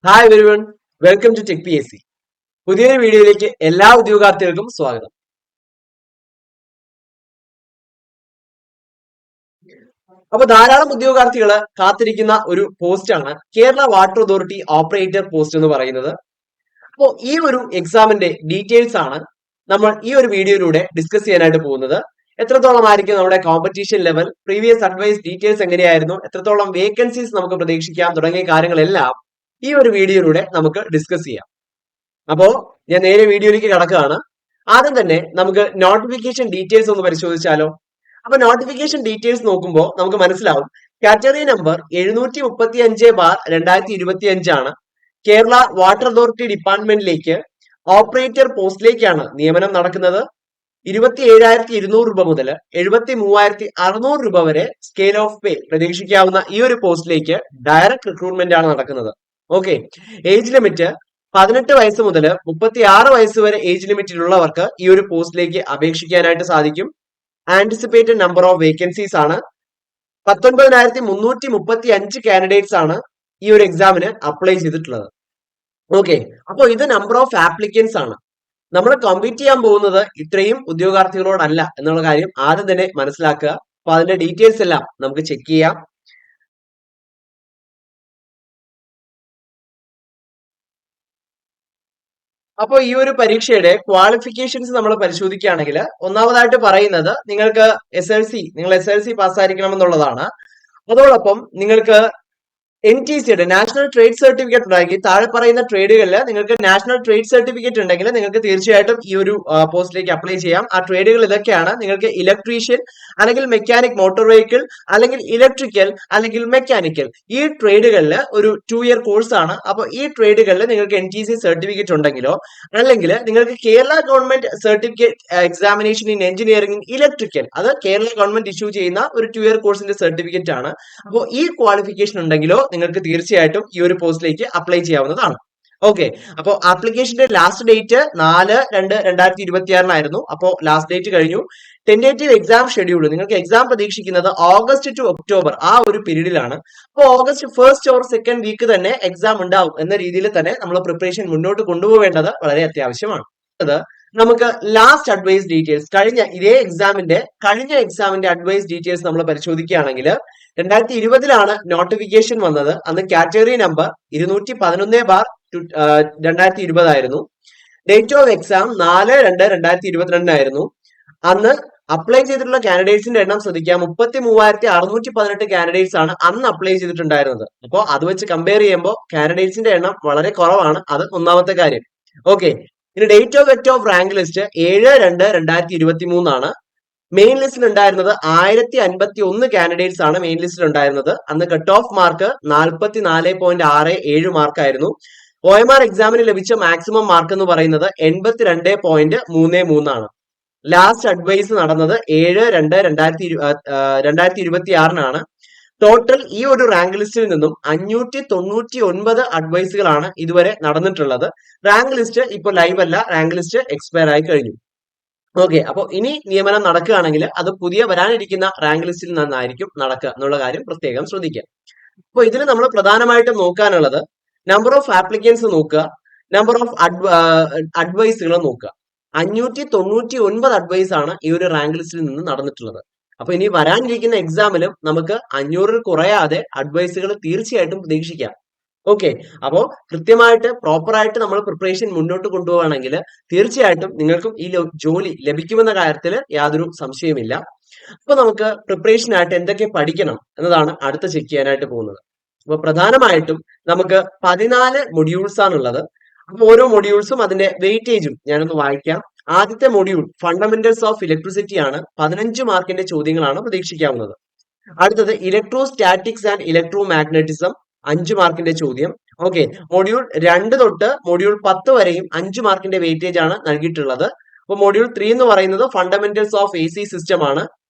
Hi everyone, welcome to tech P S C. പുതിയൊരു വീഡിയോയിലേക്ക് എല്ലാ ഉദ്യോഗാർത്ഥികൾക്കും സ്വാഗതം. അപ്പൊ ധാരാളം ഉദ്യോഗാർത്ഥികൾ കാത്തിരിക്കുന്ന ഒരു പോസ്റ്റാണ് Kerala water authority operator post എന്ന് പറയുന്നത്. അപ്പോൾ ഈ ഒരു എക്സാമിന്റെ ഡീറ്റെയിൽസ് ആണ് നമ്മൾ ഈ ഒരു വീഡിയോയിലൂടെ ഡിസ്കസ് ചെയ്യാനായിട്ട് പോകുന്നത്. എത്രത്തോളം ആയിരിക്കും നമ്മുടെ competition level, previous advice details എങ്ങനെയായിരുന്നു, എത്രത്തോളം വേക്കൻസീസ് നമുക്ക് പ്രതീക്ഷിക്കാം തുടങ്ങിയ കാര്യങ്ങളെല്ലാം ഈ ഒരു വീഡിയോയിലൂടെ നമുക്ക് ഡിസ്കസ് ചെയ്യാം. അപ്പോ ഞാൻ നേരെ വീഡിയോയിലേക്ക് കടക്കുകയാണ്. ആദ്യം തന്നെ നമുക്ക് നോട്ടിഫിക്കേഷൻ ഡീറ്റെയിൽസ് ഒന്ന് പരിശോധിച്ചാലോ. അപ്പൊ നോട്ടിഫിക്കേഷൻ ഡീറ്റെയിൽസ് നോക്കുമ്പോൾ നമുക്ക് മനസ്സിലാവും കാറ്റഗറി നമ്പർ 735/2025 ആണ്. കേരള വാട്ടർ അതോറിറ്റി ഡിപ്പാർട്ട്മെന്റിലേക്ക് ഓപ്പറേറ്റർ പോസ്റ്റിലേക്കാണ് നിയമനം നടക്കുന്നത്. 27,200 രൂപ മുതൽ 73,600 രൂപ വരെ സ്കെയിൽ ഓഫ് പേ പ്രതീക്ഷിക്കാവുന്ന ഈ ഒരു പോസ്റ്റിലേക്ക് ഡയറക്ട് റിക്രൂട്ട്മെന്റ് ആണ് നടക്കുന്നത്. ഓക്കെ, ഏജ് ലിമിറ്റ് 18 വയസ്സ് മുതൽ 36 വയസ്സ് വരെ ഏജ് ലിമിറ്റിലുള്ളവർക്ക് ഈ ഒരു പോസ്റ്റിലേക്ക് അപേക്ഷിക്കാനായിട്ട് സാധിക്കും. ആന്റിസിപ്പേറ്റഡ് നമ്പർ ഓഫ് വേക്കൻസീസ് ആണ് 19,335 കാൻഡിഡേറ്റ്സ് ആണ് ഈ ഒരു എക്സാമിന് അപ്ലൈ ചെയ്തിട്ടുള്ളത്. ഓക്കെ, അപ്പോൾ ഇത് നമ്പർ ഓഫ് ആപ്ലിക്കൻസ് ആണ്. നമ്മൾ കമ്പീറ്റ് ചെയ്യാൻ പോകുന്നത് ഇത്രയും ഉദ്യോഗാർത്ഥികളോടല്ല എന്നുള്ള കാര്യം ആദ്യം തന്നെ മനസ്സിലാക്കുക. അപ്പൊ അതിന്റെ ഡീറ്റെയിൽസ് എല്ലാം നമുക്ക് ചെക്ക് ചെയ്യാം. അപ്പോൾ ഈ ഒരു പരീക്ഷയുടെ ക്വാളിഫിക്കേഷൻസ് നമ്മൾ പരിശോധിക്കുകയാണെങ്കിൽ ഒന്നാമതായിട്ട് പറയുന്നത് നിങ്ങൾ എസ് എൽ സി പാസ്സായിരിക്കണം എന്നുള്ളതാണ്. അതോടൊപ്പം നിങ്ങൾക്ക് NTCയുടെ നാഷണൽ ട്രേഡ് സർട്ടിഫിക്കറ്റ് ഉണ്ടെങ്കിൽ താഴെ പറയുന്ന ട്രേഡുകളിൽ നിങ്ങൾക്ക് നാഷണൽ ട്രേഡ് സർട്ടിഫിക്കറ്റ് ഉണ്ടെങ്കിൽ നിങ്ങൾക്ക് തീർച്ചയായിട്ടും ഈ ഒരു പോസ്റ്റിലേക്ക് അപ്ലൈ ചെയ്യാം. ആ ട്രേഡുകൾ ഇതൊക്കെയാണ്. നിങ്ങൾക്ക് ഇലക്ട്രീഷ്യൻ അല്ലെങ്കിൽ മെക്കാനിക് മോട്ടോർ വെഹിക്കിൾ അല്ലെങ്കിൽ ഇലക്ട്രിക്കൽ അല്ലെങ്കിൽ മെക്കാനിക്കൽ, ഈ ട്രേഡുകളിൽ ഒരു 2 ഇയർ കോഴ്സ് ആണ്. അപ്പോൾ ഈ ട്രേഡുകളിൽ നിങ്ങൾക്ക് NTC സർട്ടിഫിക്കറ്റ് ഉണ്ടെങ്കിലോ അല്ലെങ്കിൽ നിങ്ങൾക്ക് Kerala government certificate examination in engineering electrical, അത് കേരള ഗവൺമെന്റ് ഇഷ്യൂ ചെയ്യുന്ന ഒരു 2 ഇയർ കോഴ്സിന്റെ സർട്ടിഫിക്കറ്റ് ആണ്. അപ്പോൾ ഈ ക്വാളിഫിക്കേഷൻ ഉണ്ടെങ്കിലോ നിങ്ങൾക്ക് തീർച്ചയായിട്ടും ഈ ഒരു പോസ്റ്റിലേക്ക് അപ്ലൈ ചെയ്യാവുന്നതാണ്. ഓക്കെ, അപ്പോൾ ആപ്ലിക്കേഷന്റെ ലാസ്റ്റ് ഡേറ്റ് 4/2/2026 അപ്പോൾ ലാസ്റ്റ് ഡേറ്റ് കഴിഞ്ഞു. ടെന്റേറ്റീവ് എക്സാം ഷെഡ്യൂൾ, നിങ്ങൾക്ക് എക്സാം പ്രതീക്ഷിക്കുന്നത് ഓഗസ്റ്റ് ടു ഒക്ടോബർ ആ ഒരു പീരീഡിലാണ്. അപ്പോൾ August 1st or 2nd week തന്നെ എക്സാം ഉണ്ടാവും എന്ന രീതിയിൽ തന്നെ നമ്മൾ പ്രിപ്പറേഷൻ മുന്നോട്ട് കൊണ്ടുപോകേണ്ടത് വളരെ അത്യാവശ്യമാണ്. നമുക്ക് ലാസ്റ്റ് അഡ്വൈസ് ഡീറ്റെയിൽസ്, കഴിഞ്ഞ എക്സാമിന്റെ അഡ്വൈസ് ഡീറ്റെയിൽസ് നമ്മൾ പരിശോധിക്കുകയാണെങ്കിൽ 2020 നോട്ടിഫിക്കേഷൻ വന്നത്. അന്ന് കാറ്റഗറി നമ്പർ 211/2020 ആയിരുന്നു. ഡേറ്റ് ഓഫ് എക്സാം 4/2/2022 ആയിരുന്നു. അന്ന് അപ്ലൈ ചെയ്തിട്ടുള്ള കാൻഡിഡേറ്റ്സിന്റെ എണ്ണം ശ്രദ്ധിക്കാം, 33,618 കാൻഡിഡേറ്റ്സ് ആണ് അന്ന് അപ്ലൈ ചെയ്തിട്ടുണ്ടായിരുന്നത്. അപ്പോൾ അത് വെച്ച് കമ്പയർ ചെയ്യുമ്പോൾ കാൻഡിഡേറ്റ്സിന്റെ എണ്ണം വളരെ കുറവാണ്. അത് ഒന്നാമത്തെ കാര്യം. ഓക്കെ, ഇനി ഡേറ്റ് ഓഫ് റാങ്ക് ലിസ്റ്റ് 7/2/2023 ആണ്. മെയിൻ ലിസ്റ്റിൽ ഉണ്ടായിരുന്നത് 1051 കാൻഡിഡേറ്റ്സ് ആണ് മെയിൻ ലിസ്റ്റിൽ ഉണ്ടായിരുന്നത്. അന്ന് കട്ട് ഓഫ് മാർക്ക് 44.67 മാർക്കായിരുന്നു. OMR എക്സാമിന് ലഭിച്ച മാക്സിമം മാർക്ക് എന്ന് പറയുന്നത് 82.33 ആണ്. ലാസ്റ്റ് അഡ്വൈസ് നടന്നത് 7/2/2026 ടോട്ടൽ ഈ ഒരു റാങ്ക് ലിസ്റ്റിൽ നിന്നും 599 അഡ്വൈസുകളാണ് ഇതുവരെ നടന്നിട്ടുള്ളത്. റാങ്ക് ലിസ്റ്റ് ഇപ്പോൾ ലൈവ് അല്ല, റാങ്ക് ലിസ്റ്റ് എക്സ്പയർ ആയി കഴിഞ്ഞു. ഓക്കെ, അപ്പോൾ ഇനി നിയമനം നടക്കുകയാണെങ്കിൽ അത് പുതിയ വരാനിരിക്കുന്ന റാങ്ക് ലിസ്റ്റിൽ നിന്നായിരിക്കും നടക്കുക എന്നുള്ള കാര്യം പ്രത്യേകം ശ്രദ്ധിക്കുക. അപ്പോൾ ഇതിൽ നമ്മൾ പ്രധാനമായിട്ടും നോക്കാനുള്ളത് നമ്പർ ഓഫ് ആപ്ലിക്കൻസ് നോക്കുക, നമ്പർ ഓഫ് അഡ്വൈസുകൾ നോക്കുക. 599 അഡ്വൈസ് ആണ് ഈ ഒരു റാങ്ക് ലിസ്റ്റിൽ നിന്ന് നടന്നിട്ടുള്ളത്. അപ്പൊ ഇനി വരാനിരിക്കുന്ന എക്സാമിലും നമുക്ക് 500 കുറയാതെ അഡ്വൈസുകൾ തീർച്ചയായിട്ടും പ്രതീക്ഷിക്കാം. ഓക്കെ, അപ്പോൾ കൃത്യമായിട്ട് പ്രോപ്പറായിട്ട് നമ്മൾ പ്രിപ്പറേഷൻ മുന്നോട്ട് കൊണ്ടുപോവുകയാണെങ്കിൽ തീർച്ചയായിട്ടും നിങ്ങൾക്കും ഈ ജോലി ലഭിക്കുമെന്ന കാര്യത്തിൽ യാതൊരു സംശയമില്ല. അപ്പൊ നമുക്ക് പ്രിപ്പറേഷനായിട്ട് എന്തൊക്കെ പഠിക്കണം എന്നതാണ് അടുത്ത ചെക്ക് ചെയ്യാനായിട്ട് പോകുന്നത്. അപ്പൊ പ്രധാനമായിട്ടും നമുക്ക് 14 മൊഡ്യൂൾസ് ആണുള്ളത്. അപ്പൊ ഓരോ മൊഡ്യൂൾസും അതിന്റെ വെയിറ്റേജും ഞാനൊന്ന് വായിക്കാം. ആദ്യത്തെ മൊഡ്യൂൾ ഫണ്ടമെന്റൽസ് ഓഫ് ഇലക്ട്രിസിറ്റി ആണ്. 15 മാർക്കിന്റെ ചോദ്യങ്ങളാണ് പ്രതീക്ഷിക്കാവുന്നത്. അടുത്തത് ഇലക്ട്രോസ്റ്റാറ്റിക്സ് ആൻഡ് ഇലക്ട്രോ മാഗ്നറ്റിസം, 5 മാർക്കിന്റെ ചോദ്യം. ഓക്കെ, മൊഡ്യൂൾ 2 തൊട്ട് മൊഡ്യൂൾ 10 വരെയും 5 മാർക്കിന്റെ വെയിറ്റേജ് ആണ് നൽകിയിട്ടുള്ളത്. അപ്പൊ മൊഡ്യൂൾ 3 എന്ന് പറയുന്നത് ഫണ്ടമെന്റൽസ് ഓഫ് AC സിസ്റ്റം ആണ്.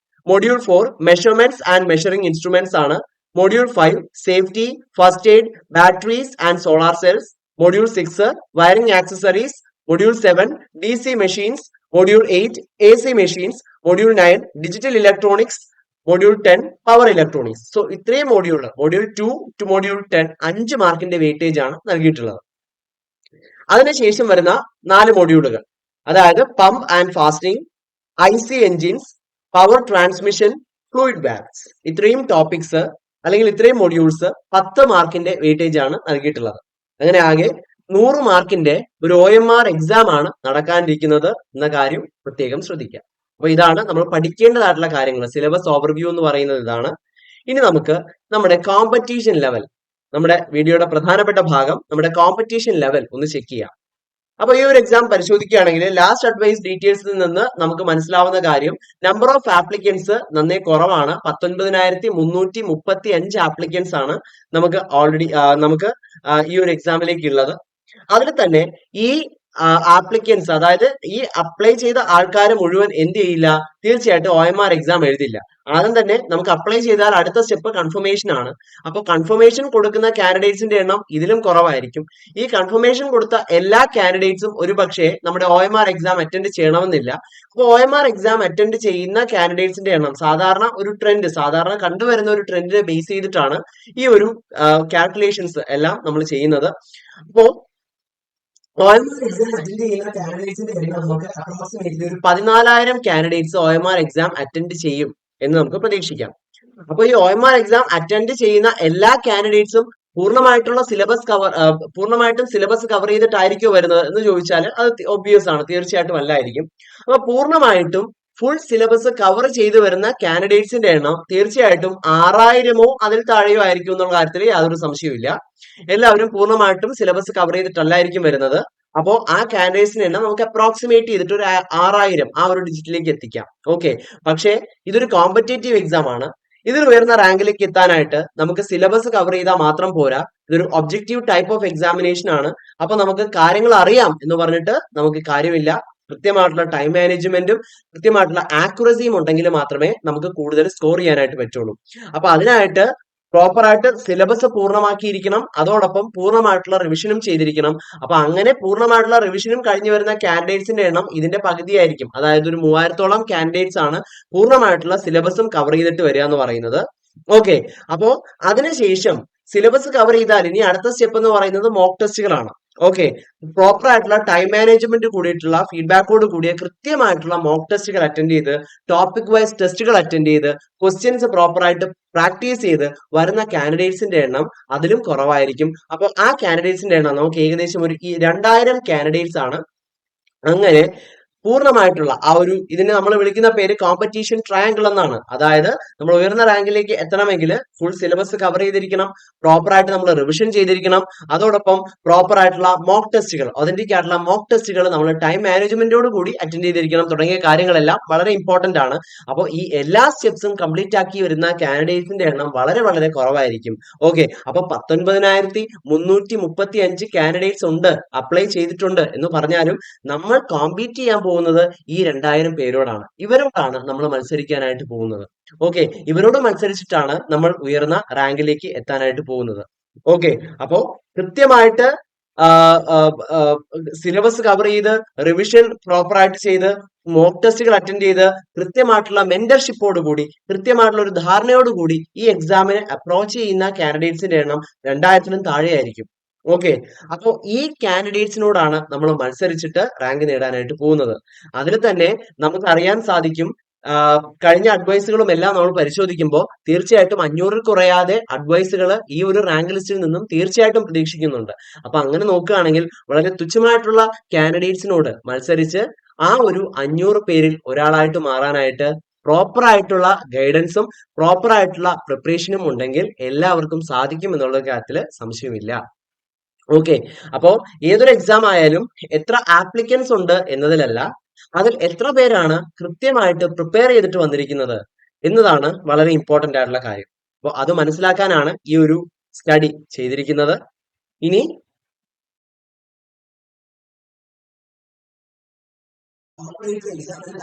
Module 4 measurements and measuring instruments ആണ്. Module 5 safety, first aid, batteries and solar cells. Module 6 wiring accessories. Module 7 DC machines. Module 8 AC machines. Module 9 digital electronics. Module 10 power electronics. So ഇത്രയും module, module 2 to module 10 5 മാർക്കിന്റെ weightage ആണ് നൽകിയിട്ടുള്ളത്. അതിനുശേഷം വരുന്ന 4 മൊഡ്യൂളുകൾ, അതായത് pump and fasting, IC engines, power transmission, fluid balance, ഇത്രയും topics അല്ലെങ്കിൽ ഇത്രയും മൊഡ്യൂൾസ് 10 മാർക്കിന്റെ വെയിറ്റേജ് ആണ് നൽകിയിട്ടുള്ളത്. അങ്ങനെ ആകെ 100 മാർക്കിന്റെ ഒരു OMR എക്സാം ആണ് നടക്കാനിരിക്കുന്നത് എന്ന കാര്യം പ്രത്യേകം ശ്രദ്ധിക്കാം. അപ്പൊ ഇതാണ് നമ്മൾ പഠിക്കേണ്ടതായിട്ടുള്ള കാര്യങ്ങൾ. സിലബസ് ഓവർവ്യൂ എന്ന് പറയുന്നത് ഇതാണ്. ഇനി നമുക്ക് നമ്മുടെ കോമ്പറ്റീഷൻ ലെവൽ, നമ്മുടെ വീഡിയോയുടെ പ്രധാനപ്പെട്ട ഭാഗം, നമ്മുടെ കോമ്പറ്റീഷൻ ലെവൽ ഒന്ന് ചെക്ക് ചെയ്യാം. അപ്പൊ ഈ ഒരു എക്സാം പരിശോധിക്കുകയാണെങ്കിൽ ലാസ്റ്റ് അഡ്വൈസ് ഡീറ്റെയിൽസിൽ നിന്ന് നമുക്ക് മനസ്സിലാവുന്ന കാര്യം, നമ്പർ ഓഫ് ആപ്ലിക്കൻസ് നന്നേ കുറവാണ്. 19,335 ആപ്ലിക്കൻസ് ആണ് നമുക്ക് ഓൾറെഡി ഈ ഒരു എക്സാമിലേക്ക് ഉള്ളത്. അതിൽ തന്നെ ഈ ആപ്ലിക്കൻസ്, അതായത് ഈ അപ്ലൈ ചെയ്ത ആൾക്കാർ മുഴുവൻ എന്ത് ചെയ്യില്ല, തീർച്ചയായിട്ടും OMR എക്സാം എഴുതില്ല. ആദ്യം തന്നെ നമുക്ക് അപ്ലൈ ചെയ്താൽ അടുത്ത സ്റ്റെപ്പ് കൺഫർമേഷൻ ആണ്. അപ്പോൾ കൺഫർമേഷൻ കൊടുക്കുന്ന കാൻഡിഡേറ്റ്സിന്റെ എണ്ണം ഇതിലും കുറവായിരിക്കും. ഈ കൺഫർമേഷൻ കൊടുത്ത എല്ലാ കാൻഡിഡേറ്റ്സും ഒരു പക്ഷേ നമ്മുടെ OMR എക്സാം അറ്റൻഡ് ചെയ്യണമെന്നില്ല. അപ്പോൾ OMR എക്സാം അറ്റൻഡ് ചെയ്യുന്ന കാൻഡിഡേറ്റ്സിന്റെ എണ്ണം സാധാരണ ഒരു ട്രെൻഡ്, സാധാരണ കണ്ടുവരുന്ന ഒരു ട്രെൻഡിനെ ബേസ് ചെയ്തിട്ടാണ് ഈ ഒരു കാൽക്കുലേഷൻസ് എല്ലാം നമ്മൾ ചെയ്യുന്നത്. അപ്പോ OMR എക്സാം അറ്റൻഡ് ചെയ്യുന്ന കാൻഡിഡേറ്റ്സിന്റെ എണ്ണം നമുക്ക് അപ്രോക്സിമേറ്റ്ലി ഒരു 14,000 കാൻഡിഡേറ്റ്സ് OMR എക്സാം അറ്റൻഡ് ചെയ്യും എന്ന് നമുക്ക് പ്രതീക്ഷിക്കാം. അപ്പൊ ഈ OMR എക്സാം അറ്റൻഡ് ചെയ്യുന്ന എല്ലാ കാൻഡിഡേറ്റ്സും പൂർണ്ണമായിട്ടും സിലബസ് കവർ ചെയ്തിട്ടായിരിക്കും വരുന്നത് എന്ന് ചോദിച്ചാൽ അത് ഒബ്വിയസ് ആണ്, തീർച്ചയായിട്ടും അല്ലായിരിക്കും. അപ്പൊ പൂർണ്ണമായിട്ടും ഫുൾ സിലബസ് കവർ ചെയ്തു വരുന്ന കാൻഡിഡേറ്റ്സിന്റെ എണ്ണം തീർച്ചയായിട്ടും 6,000-ഓ അതിൽ താഴെയോ ആയിരിക്കും എന്നുള്ള കാര്യത്തിൽ യാതൊരു സംശയവുമില്ല. എല്ലാവരും പൂർണ്ണമായിട്ടും സിലബസ് കവർ ചെയ്തിട്ടല്ലായിരിക്കും വരുന്നത്. അപ്പോൾ ആ കാൻഡിഡേറ്റ്സിന്റെ എണ്ണം നമുക്ക് അപ്രോക്സിമേറ്റ് ചെയ്തിട്ട് ഒരു 6,000 ആ ഒരു ഡിജിറ്റിലേക്ക് എത്തിക്കാം. ഓക്കെ, പക്ഷേ ഇതൊരു കോമ്പറ്റേറ്റീവ് എക്സാം ആണ്. ഇതിൽ ഉയർന്ന റാങ്കിലേക്ക് എത്താനായിട്ട് നമുക്ക് സിലബസ് കവർ ചെയ്താൽ മാത്രം പോരാ. ഇതൊരു ഒബ്ജക്റ്റീവ് ടൈപ്പ് ഓഫ് എക്സാമിനേഷൻ ആണ്. അപ്പൊ നമുക്ക് കാര്യങ്ങൾ അറിയാം എന്ന് പറഞ്ഞിട്ട് നമുക്ക് കാര്യമില്ല. കൃത്യമായിട്ടുള്ള ടൈം മാനേജ്മെന്റും കൃത്യമായിട്ടുള്ള ആക്യുറസിയും ഉണ്ടെങ്കിൽ മാത്രമേ നമുക്ക് കൂടുതൽ സ്കോർ ചെയ്യാനായിട്ട് പറ്റുള്ളൂ. അപ്പൊ അതിനായിട്ട് പ്രോപ്പറായിട്ട് സിലബസ് പൂർണ്ണമാക്കിയിരിക്കണം, അതോടൊപ്പം പൂർണ്ണമായിട്ടുള്ള റിവിഷനും ചെയ്തിരിക്കണം. അപ്പൊ അങ്ങനെ പൂർണ്ണമായിട്ടുള്ള റിവിഷനും കഴിഞ്ഞു വരുന്ന കാൻഡിഡേറ്റ്സിന്റെ എണ്ണം ഇതിന്റെ പകുതിയായിരിക്കും. അതായത് ഒരു 3,000-ഓളം കാൻഡിഡേറ്റ്സ് ആണ് പൂർണ്ണമായിട്ടുള്ള സിലബസും കവർ ചെയ്തിട്ട് വരിക എന്ന് പറയുന്നത്. ഓക്കെ, അപ്പോ അതിനുശേഷം സിലബസ് കവർ ചെയ്താൽ ഇനി അടുത്ത സ്റ്റെപ്പ് എന്ന് പറയുന്നത് മോക്ക് ടെസ്റ്റുകളാണ്. ഓക്കെ, പ്രോപ്പർ ആയിട്ടുള്ള ടൈം മാനേജ്മെന്റ് കൂടിയിട്ടുള്ള ഫീഡ്ബാക്കോട് കൂടിയ കൃത്യമായിട്ടുള്ള മോക്ക് ടെസ്റ്റുകൾ അറ്റൻഡ് ചെയ്ത്, ടോപ്പിക് വൈസ് ടെസ്റ്റുകൾ അറ്റൻഡ് ചെയ്ത്, ക്വസ്റ്റ്യൻസ് പ്രോപ്പർ ആയിട്ട് പ്രാക്ടീസ് ചെയ്ത് വരുന്ന കാൻഡിഡേറ്റ്സിന്റെ എണ്ണം അതിലും കുറവായിരിക്കും. അപ്പോൾ ആ കാൻഡിഡേറ്റ്സിന്റെ എണ്ണം നമുക്ക് ഏകദേശം ഒരു 2,000 കാൻഡിഡേറ്റ്സ് ആണ്. അങ്ങനെ പൂർണ്ണമായിട്ടുള്ള ആ ഒരു ഇതിനെ നമ്മൾ വിളിക്കുന്ന പേര് കോമ്പറ്റീഷൻ ട്രയാങ്കിൾ എന്നാണ്. അതായത് നമ്മൾ ഉയർന്ന റാങ്കിലേക്ക് എത്തണമെങ്കിൽ ഫുൾ സിലബസ് കവർ ചെയ്തിരിക്കണം, പ്രോപ്പർ ആയിട്ട് നമ്മൾ റിവിഷൻ ചെയ്തിരിക്കണം, അതോടൊപ്പം പ്രോപ്പർ ആയിട്ടുള്ള മോക്ക് ടെസ്റ്റുകൾ, ഒതന്റിക് ആയിട്ടുള്ള മോക്ക് ടെസ്റ്റുകൾ നമ്മൾ ടൈം മാനേജ്മെന്റോട് കൂടി അറ്റൻഡ് ചെയ്തിരിക്കണം. തുടങ്ങിയ കാര്യങ്ങളെല്ലാം വളരെ ഇമ്പോർട്ടന്റ് ആണ്. അപ്പോൾ ഈ എല്ലാ സ്റ്റെപ്സും കംപ്ലീറ്റ് ആക്കി വരുന്ന കാൻഡിഡേറ്റ്സിന്റെ എണ്ണം വളരെ വളരെ കുറവായിരിക്കും. ഓക്കെ, അപ്പൊ 19,335 കാൻഡിഡേറ്റ്സ് ഉണ്ട്, അപ്ലൈ ചെയ്തിട്ടുണ്ട് എന്ന് പറഞ്ഞാലും നമ്മൾ കോമ്പീറ്റ് ചെയ്യാൻ പോകുന്നത് ഈ 2,000 പേരോടാണ്. ഇവരോടാണ് നമ്മൾ മത്സരിക്കാനായിട്ട് പോകുന്നത്. ഓക്കെ, ഇവരോട് മത്സരിച്ചിട്ടാണ് നമ്മൾ ഉയർന്ന റാങ്കിലേക്ക് എത്താനായിട്ട് പോകുന്നത്. ഓക്കെ, അപ്പോ കൃത്യമായിട്ട് സിലബസ് കവർ ചെയ്ത്, റിവിഷൻ പ്രോപ്പർ ആയിട്ട് ചെയ്ത്, മോക്ക് ടെസ്റ്റുകൾ അറ്റൻഡ് ചെയ്ത്, കൃത്യമായിട്ടുള്ള മെന്റർഷിപ്പോട് കൂടി, കൃത്യമായിട്ടുള്ള ഒരു ധാരണയോട് കൂടി ഈ എക്സാമിനെ അപ്രോച്ച് ചെയ്യുന്ന കാൻഡിഡേറ്റ്സിന്റെ എണ്ണം 2,000-നും താഴെയായിരിക്കും. ഓക്കെ, അപ്പോൾ ഈ കാൻഡിഡേറ്റ്സിനോടാണ് നമ്മൾ മത്സരിച്ചിട്ട് റാങ്ക് നേടാനായിട്ട് പോകുന്നത്. അതിൽ തന്നെ നമുക്ക് അറിയാൻ സാധിക്കും, കഴിഞ്ഞ അഡ്വൈസുകളും എല്ലാം നമ്മൾ പരിശോധിക്കുമ്പോൾ തീർച്ചയായിട്ടും 500-ൽ കുറയാതെ അഡ്വൈസുകൾ ഈ ഒരു റാങ്ക് ലിസ്റ്റിൽ നിന്നും തീർച്ചയായിട്ടും പ്രതീക്ഷിക്കുന്നുണ്ട്. അപ്പൊ അങ്ങനെ നോക്കുകയാണെങ്കിൽ വളരെ തുച്ഛമായിട്ടുള്ള കാൻഡിഡേറ്റ്സിനോട് മത്സരിച്ച് ആ ഒരു 500 പേരിൽ ഒരാളായിട്ട് മാറാനായിട്ട് പ്രോപ്പർ ആയിട്ടുള്ള ഗൈഡൻസും പ്രോപ്പർ ആയിട്ടുള്ള പ്രിപ്പറേഷനും ഉണ്ടെങ്കിൽ എല്ലാവർക്കും സാധിക്കും എന്നുള്ള കാര്യത്തിൽ സംശയമില്ല. ഓക്കെ, അപ്പോ ഏതൊരു എക്സാം ആയാലും എത്ര ആപ്ലിക്കൻസ് ഉണ്ട് എന്നതിലല്ല, അതിൽ എത്ര പേരാണ് കൃത്യമായിട്ട് പ്രിപ്പയർ ചെയ്തിട്ട് വന്നിരിക്കുന്നത് എന്നതാണ് വളരെ ഇമ്പോർട്ടന്റ് ആയിട്ടുള്ള കാര്യം. അപ്പോൾ അത് മനസ്സിലാക്കാനാണ് ഈ ഒരു സ്റ്റഡി ചെയ്തിരിക്കുന്നത്. ഇനി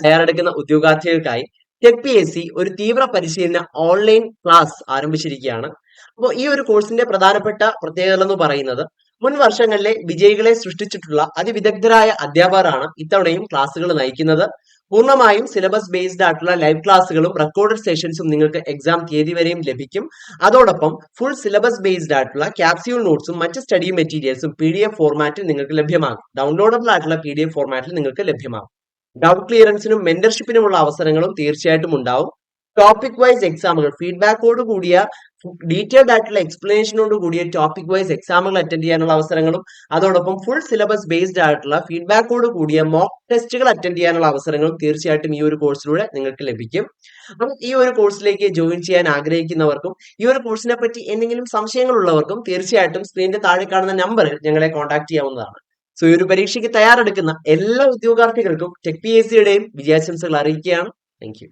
തയ്യാറെടുക്കുന്ന ഉദ്യോഗാർത്ഥികൾക്കായി ടെക് PSC ഒരു തീവ്ര പരിശീലന ഓൺലൈൻ ക്ലാസ് ആരംഭിച്ചിരിക്കുകയാണ്. അപ്പോൾ ഈ ഒരു കോഴ്സിന്റെ പ്രധാനപ്പെട്ട പ്രത്യേകത എന്ന് പറയുന്നത്, മുൻ വർഷങ്ങളിലെ വിജയികളെ സൃഷ്ടിച്ചിട്ടുള്ള അതിവിദഗ്ധരായ അധ്യാപകരാണ് ഇത്തവണയും ക്ലാസ്സുകൾ നയിക്കുന്നത്. പൂർണ്ണമായും സിലബസ് ബേസ്ഡ് ആയിട്ടുള്ള ലൈവ് ക്ലാസ്സുകളും റെക്കോർഡഡ് സെഷൻസും നിങ്ങൾക്ക് എക്സാം തീയതി വരെയും ലഭിക്കും. അതോടൊപ്പം ഫുൾ സിലബസ് ബേസ്ഡ് ആയിട്ടുള്ള ക്യാപ്സ്യൂൾ നോട്ട്സും മറ്റ് സ്റ്റഡി മെറ്റീരിയൽസും PDF ഫോർമാറ്റിൽ നിങ്ങൾക്ക് ലഭ്യമാകും. ഡൗൺലോഡബിൾ ആയിട്ടുള്ള PDF ഫോർമാറ്റിൽ നിങ്ങൾക്ക് ലഭ്യമാകും. ഡൗട്ട് ക്ലിയറൻസിനും മെന്റർഷിപ്പിനുമുള്ള അവസരങ്ങളും തീർച്ചയായിട്ടും ഉണ്ടാവും. ടോപ്പിക് വൈസ് എക്സാമുകൾ ഫീഡ്ബാക്കോട് കൂടിയ ഡീറ്റെയിൽഡ് ആയിട്ടുള്ള എക്സ്പ്ലനേഷനോട് കൂടിയ ടോപ്പിക് വൈസ് എക്സാമുകൾ അറ്റൻഡ് ചെയ്യാനുള്ള അവസരങ്ങളും അതോടൊപ്പം ഫുൾ സിലബസ് ബേസ്ഡ് ആയിട്ടുള്ള ഫീഡ്ബാക്കോട് കൂടിയ മോക്ക് ടെസ്റ്റുകൾ അറ്റൻഡ് ചെയ്യാനുള്ള അവസരങ്ങളും തീർച്ചയായിട്ടും ഈ ഒരു കോഴ്സിലൂടെ നിങ്ങൾക്ക് ലഭിക്കും. അപ്പം ഈ ഒരു കോഴ്സിലേക്ക് ജോയിൻ ചെയ്യാൻ ആഗ്രഹിക്കുന്നവർക്കും ഈ ഒരു കോഴ്സിനെ പറ്റി എന്തെങ്കിലും സംശയങ്ങൾ ഉള്ളവർക്കും തീർച്ചയായിട്ടും സ്ക്രീനിന്റെ താഴെ കാണുന്ന നമ്പറിൽ ഞങ്ങളെ കോൺടാക്ട് ചെയ്യാവുന്നതാണ്. സോ ഈ ഒരു പരീക്ഷയ്ക്ക് തയ്യാറെടുക്കുന്ന എല്ലാ ഉദ്യോഗാർത്ഥികൾക്കും ടെക് PSCയുടെയും വിജയാശംസകൾ അറിയിക്കുകയാണ്. Thank you.